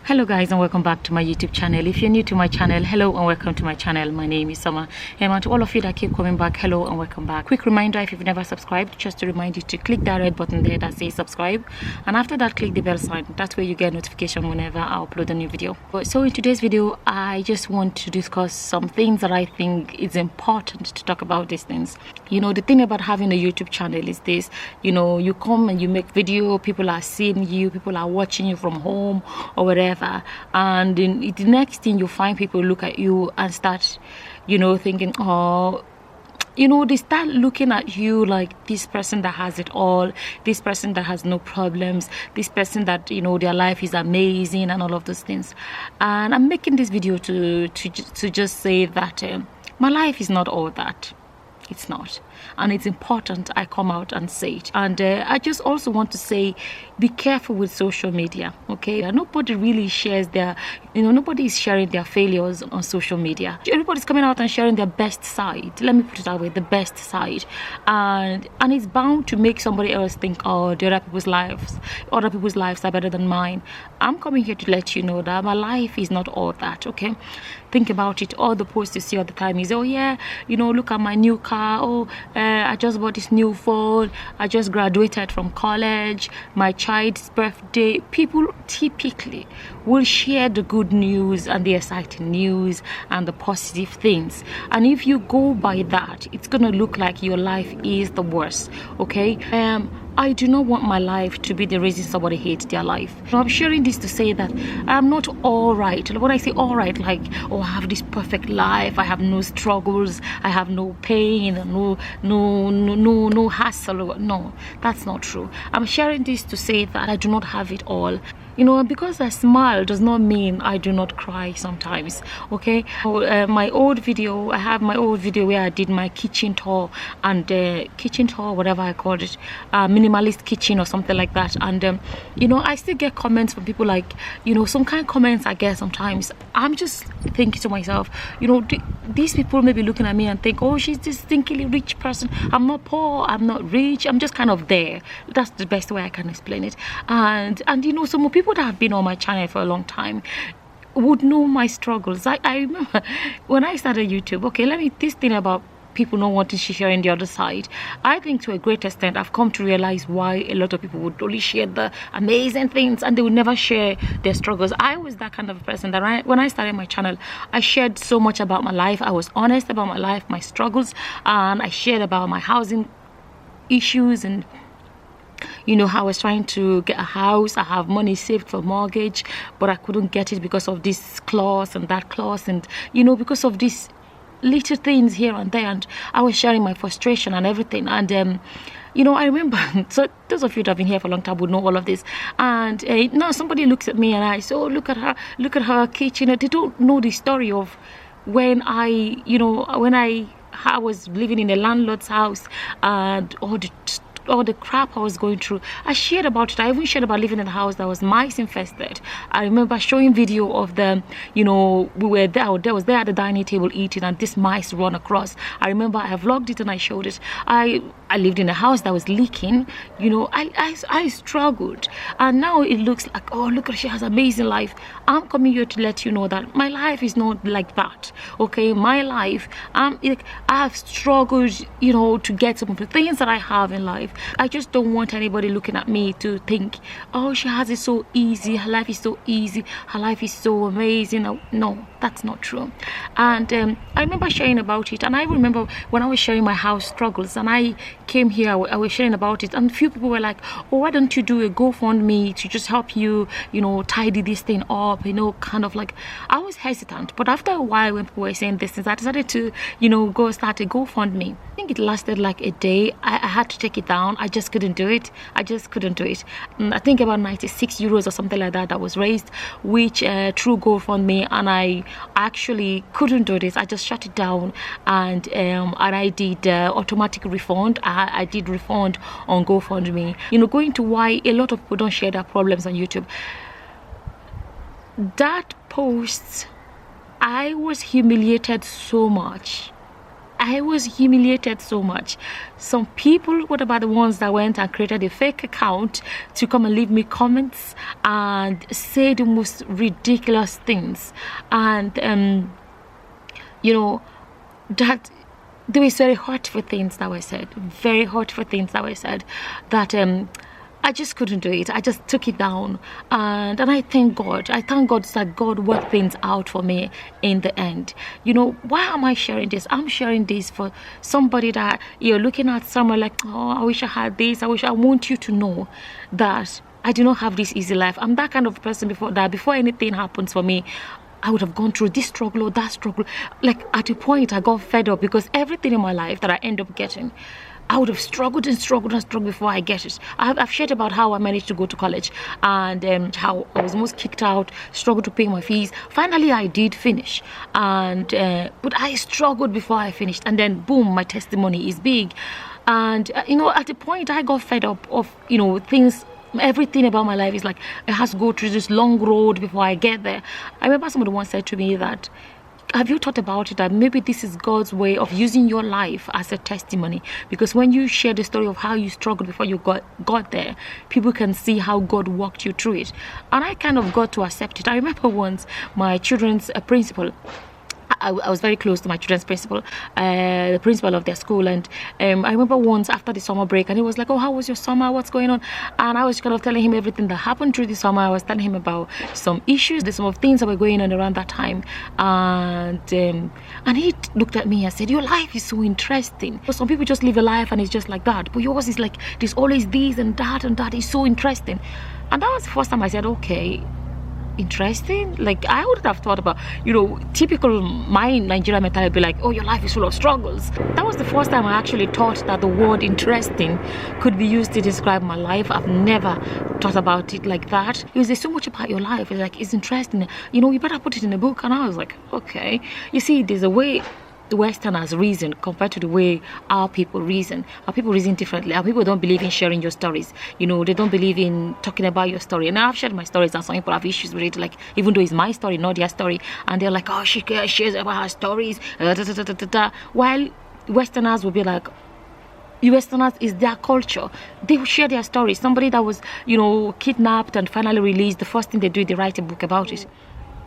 Hello guys, and welcome back to my YouTube channel. If you're new to my channel, hello and welcome to my channel. My name is Summer, and to all of you that keep coming back, hello and welcome back. Quick reminder, if you've never subscribed, just to remind you to click that red button there that says subscribe, and after that click the bell sign. That's where you get notification whenever I upload a new video. So in today's video, I just want to discuss some things that I think is important to talk about. These things, you know, the thing about having a YouTube channel is this: you know, you come and you make video, people are seeing you, people are watching you from home or wherever, and then the next thing you find, people look at you and start, you know, thinking, oh, you know, they start looking at you like this person that has it all, this person that has no problems, this person that, you know, their life is amazing and all of those things. And I'm making this video to just say that my life is not all that. It's not, and it's important I come out and say it. And I just also want to say, be careful with social media, okay? Nobody really shares their, you know, nobody is sharing their failures on social media. Everybody's coming out and sharing their best side. Let me put it that way, the best side. And it's bound to make somebody else think, oh, the other people's lives are better than mine. I'm coming here to let you know that my life is not all that, okay? Think about it. All the posts you see all the time is, oh yeah, you know, look at my new car. Oh, I just bought this new phone. I just graduated from college. My child's birthday. People typically will share the good news and the exciting news and the positive things. And if you go by that, it's gonna look like your life is the worst. Okay. I do not want my life to be the reason somebody hates their life. So I'm sharing this to say that I'm not all right. When I say all right, like, oh, I have this perfect life, I have no struggles, I have no pain, no hassle. No, that's not true. I'm sharing this to say that I do not have it all. You know, because I smile does not mean I do not cry sometimes, okay? My old video, I have my old video where I did my kitchen tour, and kitchen tour, whatever I called it, minimalist kitchen or something like that. And, you know, I still get comments from people like, you know, some kind of comments I get sometimes. I'm just thinking to myself, you know, these people may be looking at me and think, oh, she's this stinkily rich person. I'm not poor, I'm not rich, I'm just kind of there. That's the best way I can explain it. And you know, some people that have been on my channel for a long time would know my struggles. I remember when I started YouTube, okay, this thing about people not wanting to share in the other side, I think to a great extent I've come to realize why a lot of people would only share the amazing things and they would never share their struggles. I was that kind of person that when I started my channel, I shared so much about my life. I was honest about my life, my struggles, and I shared about my housing issues, and you know, how I was trying to get a house. I have money saved for mortgage, but I couldn't get it because of this clause and that clause, and you know, because of these little things here and there. And I was sharing my frustration and everything. And you know, I remember, so those of you that have been here for a long time would know all of this. And now somebody looks at me and I say, oh, look at her kitchen. They don't know the story of when I was living in a landlord's house and all the crap I was going through. I shared about it. I even shared about living in a house that was mice infested. I remember showing video of them, you know, we were there, I was there at the dining table eating, and this mice run across. I remember I vlogged it and I showed it. I lived in a house that was leaking. You know, I struggled, and now it looks like, oh, look at her, she has an amazing life. I'm coming here to let you know that my life is not like that, okay? My life, I've struggled, you know, to get some of the things that I have in life. I just don't want anybody looking at me to think, oh, she has it so easy, her life is so easy, her life is so amazing. No, that's not true. And I remember sharing about it, and I remember when I was sharing my house struggles, and I came here, I was sharing about it, and a few people were like, oh, why don't you do a GoFundMe to just help you, you know, tidy this thing up, you know, kind of like. I was hesitant, but after a while when people were saying this things, I decided to, you know, go start a GoFundMe. I think it lasted like a day. I had to take it down. I just couldn't do it. I think about 96 euros or something like that was raised, which through GoFundMe, and I actually couldn't do this. I just shut it down, and I did automatic refund. I did refund on GoFundMe. You know, going to why a lot of people don't share their problems on YouTube. That post, I was humiliated so much. I was humiliated so much. Some people, what about the ones that went and created a fake account to come and leave me comments and say the most ridiculous things? And you know, that there was very hurtful things that were said, very hurtful things that were said, that I just couldn't do it. I just took it down, and I thank God. I thank God that God worked things out for me in the end. You know, why am I sharing this? I'm sharing this for somebody that you're looking at somewhere like, oh, I wish I had this. I want you to know that I do not have this easy life. I'm that kind of person before anything happens for me, I would have gone through this struggle or that struggle. Like at a point, I got fed up because everything in my life that I end up getting, I would have struggled and struggled and struggled before I get it. I've shared about how I managed to go to college and how I was almost kicked out, struggled to pay my fees. Finally, I did finish, but I struggled before I finished. And then, boom, my testimony is big. And, at a point, I got fed up of, things. Everything about my life is like, it has to go through this long road before I get there. I remember somebody once said to me that, have you thought about it, that maybe this is God's way of using your life as a testimony? Because when you share the story of how you struggled before you got there, people can see how God walked you through it. And I kind of got to accept it. I remember once my children's principal, I was very close to my children's principal, the principal of their school, and I remember once after the summer break, and he was like, oh, how was your summer, what's going on? And I was kind of telling him everything that happened through the summer. I was telling him about some issues, some of things that were going on around that time, and he looked at me and said, your life is so interesting. Some people just live a life and it's just like that, but yours is like, there's always this and that is so interesting. And that was the first time I said, okay, interesting. Like, I wouldn't have thought about, typical my Nigerian mentality would be like, oh, your life is full of struggles. That was the first time I actually thought that the word interesting could be used to describe my life. I've never thought about it like that. Because there's so much about your life. It's like, it's interesting. You better put it in a book. And I was like, okay. You see, there's a way the Westerners reason compared to the way our people reason. Our people reason differently. Our people don't believe in sharing your stories. They don't believe in talking about your story. And I've shared my stories, and some people have issues with it, like, even though it's my story, not their story. And they're like, oh, she shares about her stories. While Westerners will be like, Westerners is their culture. They will share their stories. Somebody that was, kidnapped and finally released, the first thing they do is they write a book about it.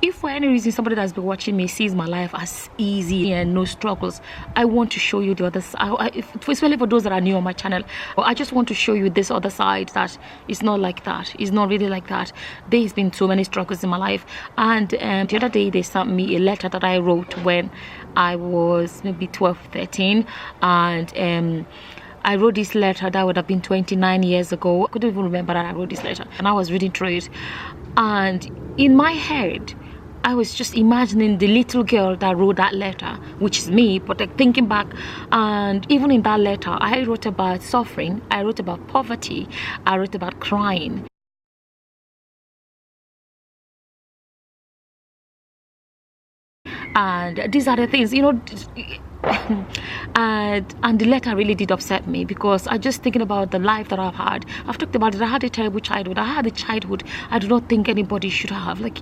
If for any reason somebody that's been watching me sees my life as easy and no struggles, I want to show you the other side. Especially for those that are new on my channel, I just want to show you this other side, that it's not like that. It's not really like that. There's been so many struggles in my life. And the other day they sent me a letter that I wrote when I was maybe 12, 13. And I wrote this letter that would have been 29 years ago. I couldn't even remember that I wrote this letter. And I was reading through it. And in my head, I was just imagining the little girl that wrote that letter, which is me, but like thinking back, and even in that letter, I wrote about suffering, I wrote about poverty, I wrote about crying. And these are the things, and the letter really did upset me, because I just thinking about the life that I've had. I've talked about it. I had a terrible childhood. I had a childhood I do not think anybody should have, like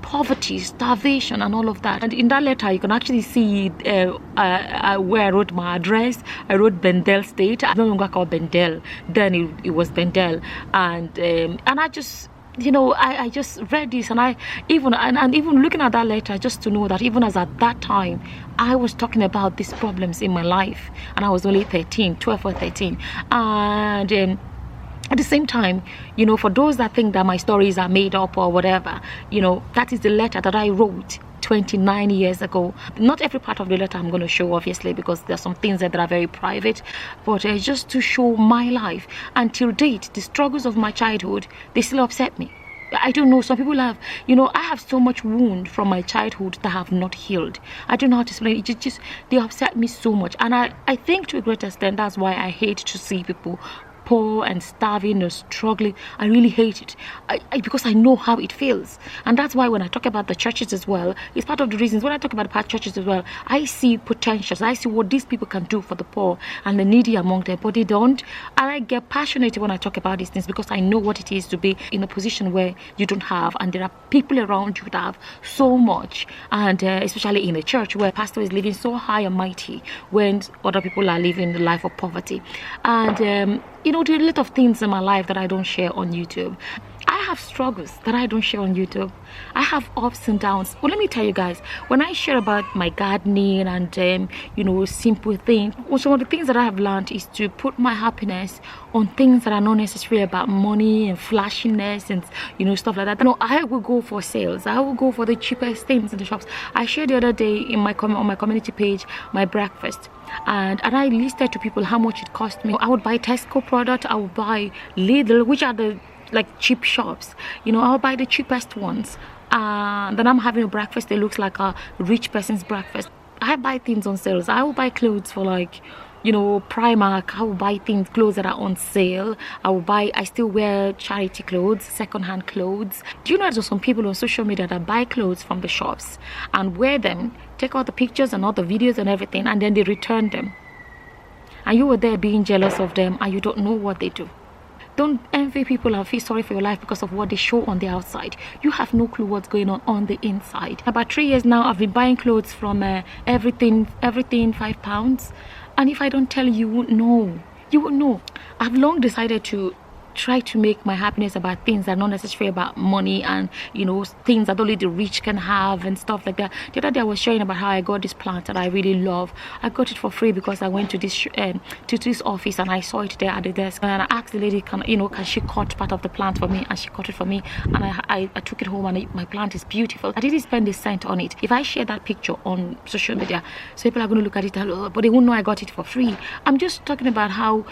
poverty, starvation, and all of that. And in that letter, you can actually see where I wrote my address. I wrote Bendel State. I no longer called Bendel. Then it was Bendel, and I just, I just read this, and I even looking at that letter, just to know that even as at that time, I was talking about these problems in my life, and I was only 12 or 13, and at the same time, for those that think that my stories are made up or whatever, that is the letter that I wrote 29 years ago. Not every part of the letter I'm going to show, obviously, because there are some things that are very private, but just to show my life. Until date, the struggles of my childhood, they still upset me. I don't know, some people have, I have so much wound from my childhood that have not healed. I don't know how to explain it. Just they upset me so much. And I think to a great extent, that's why I hate to see people poor and starving or struggling. I really hate it because I know how it feels. And that's why when I talk about the churches as well, it's part of the reasons when I talk about churches as well, I see potentials. I see what these people can do for the poor and the needy among them, but they don't. And I get passionate when I talk about these things because I know what it is to be in a position where you don't have, and there are people around you that have so much, and especially in the church where pastor is living so high and mighty when other people are living the life of poverty. And you know, there are a lot of things in my life that I don't share on YouTube. I have struggles that I don't share on YouTube. I have ups and downs. Well, let me tell you guys, when I share about my gardening and you know, simple things, well, some of the things that I have learned is to put my happiness on things that are not necessarily about money and flashiness and, you know, stuff like that. No, I will go for sales. I will go for the cheapest things in the shops. I shared the other day in my on my community page my breakfast, and I listed to people how much it cost me. I would buy Tesco product. I would buy Lidl, which are the like cheap shops, you know. I'll buy the cheapest ones, then I'm having a breakfast that looks like a rich person's breakfast. I buy things on sales. I will buy clothes for, like, you know, Primark. I will buy clothes that are on sale. I still wear charity clothes, second-hand clothes. Do you know there's some people on social media that buy clothes from the shops and wear them, take all the pictures and all the videos and everything, and then they return them, and you were there being jealous of them and you don't know what they do? Don't envy people and feel sorry for your life because of what they show on the outside. You have no clue what's going on the inside. About 3 years now, I've been buying clothes from everything £5. And if I don't tell you, you won't know. You won't know. I've long decided to try to make my happiness about things that are not necessarily about money and, you know, things that only the rich can have and stuff like that. The other day I was sharing about how I got this plant that I really love. I got it for free because I went to this office and I saw it there at the desk, and I asked the lady, can she cut part of the plant for me, and she cut it for me, and I took it home, and my plant is beautiful. I didn't spend a cent on it. If I share that picture on social media, so people are going to look at it and, but they won't know I got it for free. I'm just talking about how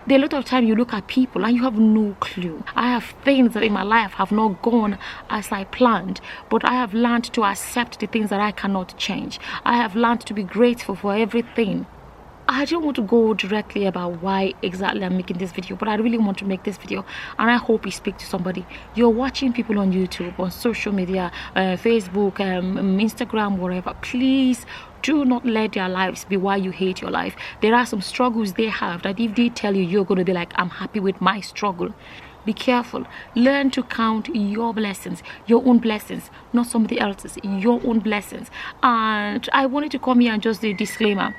there are a lot of time you look at people and you have no clue. I have things that in my life have not gone as I planned, but I have learned to accept the things that I cannot change. I have learned to be grateful for everything. I don't want to go directly about why exactly I'm making this video, but I really want to make this video, and I hope it speaks to somebody. You're watching people on YouTube, on social media, Facebook, Instagram, whatever. Please do not let their lives be why you hate your life. There are some struggles they have that if they tell you, you're going to be like, I'm happy with my struggle. Be careful. Learn to count your blessings, your own blessings, not somebody else's, your own blessings. And I wanted to come here and just do a disclaimer.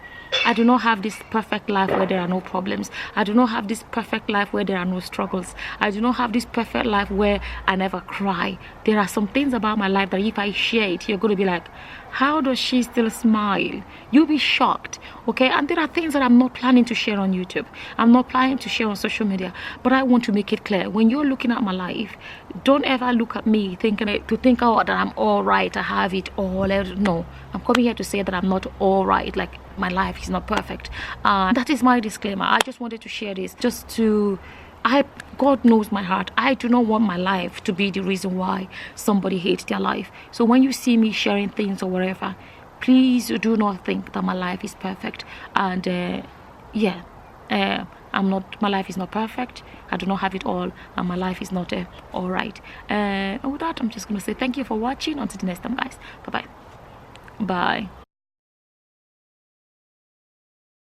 I do not have this perfect life where there are no problems. I do not have this perfect life where there are no struggles. I do not have this perfect life where I never cry. There are some things about my life that if I share it, you're going to be like, how does she still smile? You'll be shocked, okay? And there are things that I'm not planning to share on YouTube. I'm not planning to share on social media, but I want to make it clear. When you're looking at my life, don't ever look at me thinking oh, that I'm all right, I have it all. No, I'm coming here to say that I'm not all right. Like, my life is not perfect. That is my disclaimer. I just wanted to share this just to... God knows my heart. I do not want my life to be the reason why somebody hates their life. So when you see me sharing things or whatever, please do not think that my life is perfect. And my life is not perfect. I do not have it all, and my life is not all right. And with that, I'm just gonna say thank you for watching. Until the next time, guys. Bye.